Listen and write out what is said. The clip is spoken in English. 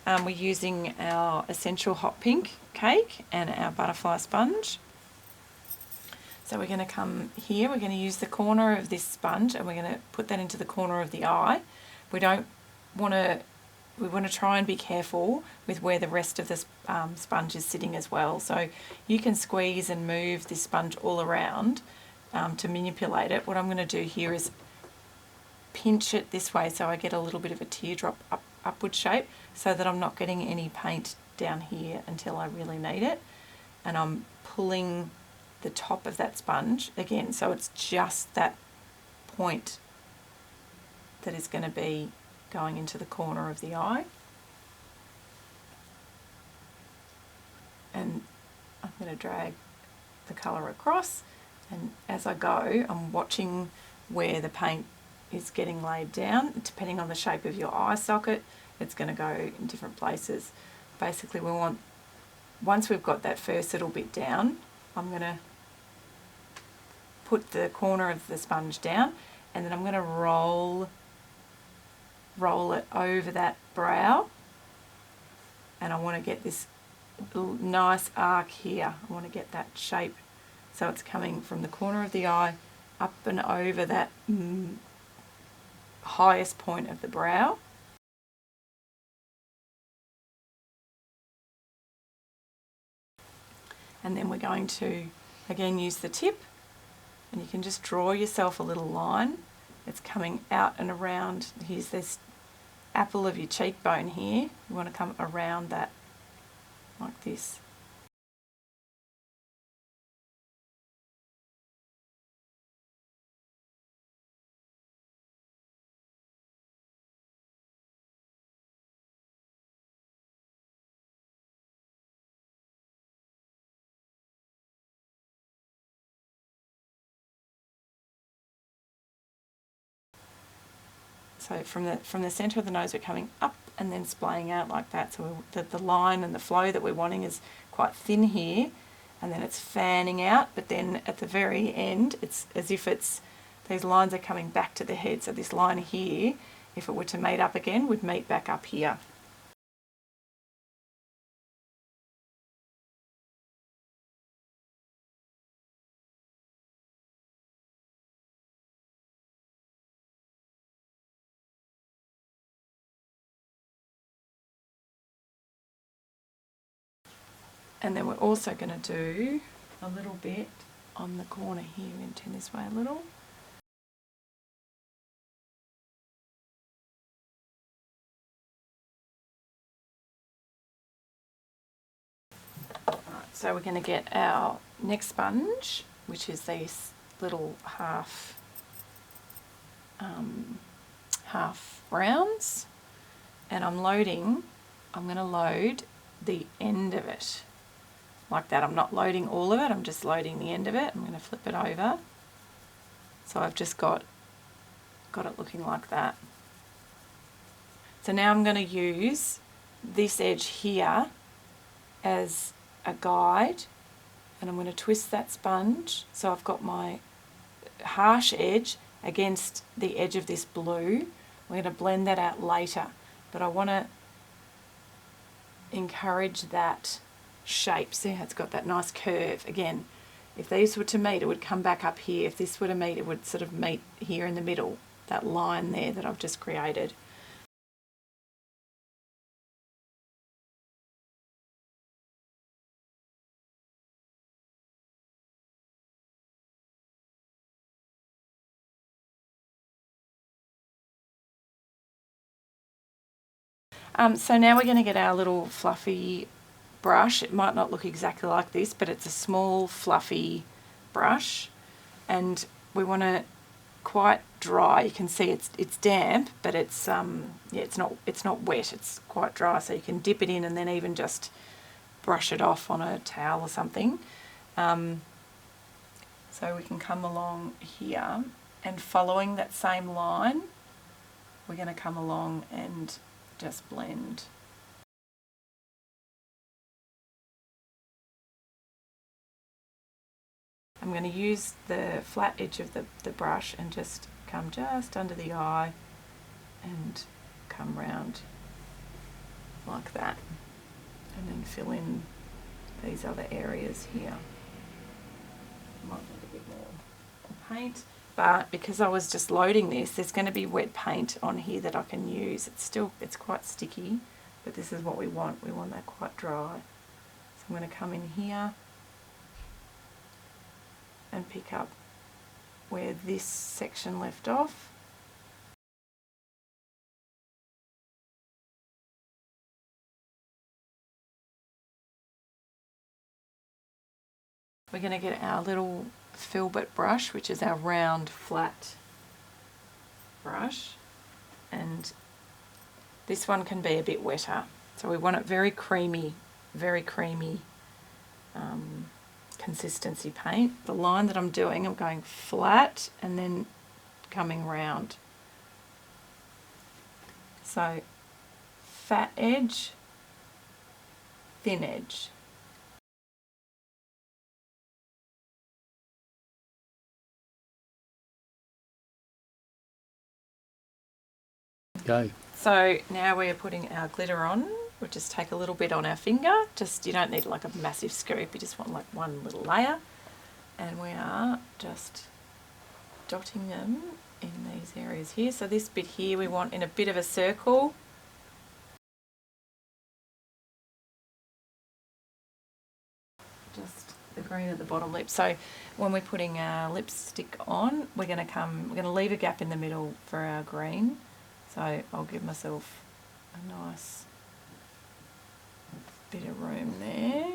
We're using our Essential Hot Pink cake and our butterfly sponge. So we're going to come here, we're going to use the corner of this sponge and we're going to put that into the corner of the eye. We want to try and be careful with where the rest of the sponge is sitting as well. So you can squeeze and move this sponge all around to manipulate it. What I'm going to do here is pinch it this way so I get a little bit of a teardrop upward shape, so that I'm not getting any paint down here until I really need it. And I'm pulling the top of that sponge again, so it's just that point that is going to be going into the corner of the eye. And I'm going to drag the colour across, and as I go I'm watching where the paint is getting laid down. Depending on the shape of your eye socket, it's going to go in different places. Basically we want, once we've got that first little bit down, I'm going to put the corner of the sponge down, and then I'm going to roll it over that brow, and I want to get this nice arc here. I want to get that shape so it's coming from the corner of the eye up and over that highest point of the brow. And then we're going to again use the tip, and you can just draw yourself a little line. It's coming out and around. Here's this apple of your cheekbone here. You want to come around that like this. So from the centre of the nose we're coming up and then splaying out like that. So the line and the flow that we're wanting is quite thin here, and then it's fanning out, but then at the very end it's as if these lines are coming back to the head. So this line here, if it were to meet up again, would meet back up here. And then we're also going to do a little bit on the corner here. We're going to turn this way a little. So we're going to get our next sponge, which is these little half rounds, and I'm going to load the end of it like that. I'm not loading all of it, I'm just loading the end of it. I'm going to flip it over. So I've just got it looking like that. So now I'm going to use this edge here as a guide, and I'm going to twist that sponge so I've got my harsh edge against the edge of this blue. We're going to blend that out later, but I want to encourage that shape. See how it's got that nice curve. Again, if these were to meet, it would come back up here. If this were to meet, it would sort of meet here in the middle, that line there that I've just created. So now we're going to get our little fluffy brush. It might not look exactly like this, but it's a small fluffy brush, and we want to quite dry. You can see it's damp, but it's it's not wet. It's quite dry, so you can dip it in and then even just brush it off on a towel or something. So we can come along here, and following that same line, we're going to come along and just blend. I'm going to use the flat edge of the brush and just come just under the eye and come round like that, and then fill in these other areas here. Might need a bit more paint, but because I was just loading this, there's going to be wet paint on here that I can use. It's quite sticky, but this is what we want. We want that quite dry. So I'm going to come in here and pick up where this section left off. We're going to get our little filbert brush, which is our round flat brush, and this one can be a bit wetter, so we want it very creamy consistency paint. The line that I'm doing, I'm going flat and then coming round. So fat edge, thin edge. Go. So now we're putting our glitter on. We'll just take a little bit on our finger. You don't need like a massive scoop, you just want like one little layer. And we are just dotting them in these areas here. So this bit here we want in a bit of a circle. Just the green at the bottom lip. So when we're putting our lipstick on, we're going to leave a gap in the middle for our green. So I'll give myself a nice bit of room there.